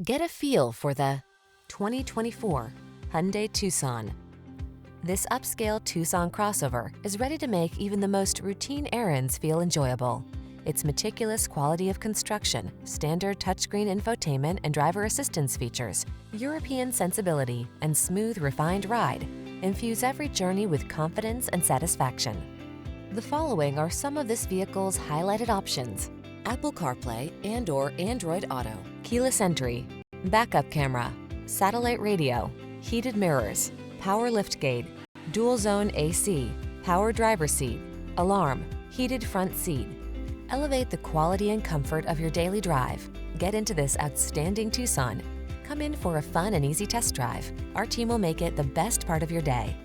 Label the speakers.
Speaker 1: Get a feel for the 2024 Hyundai Tucson. This upscale Tucson crossover is ready to make even the most routine errands feel enjoyable. Its meticulous quality of construction, standard touchscreen infotainment and driver assistance features, European sensibility, and smooth, refined ride infuse every journey with confidence and satisfaction. The following are some of this vehicle's highlighted options: Apple CarPlay and/or Android Auto, keyless entry, backup camera, satellite radio, heated mirrors, power liftgate, dual zone AC, power driver seat, alarm, heated front seat. Elevate the quality and comfort of your daily drive. Get into this outstanding Tucson. Come in for a fun and easy test drive. Our team will make it the best part of your day.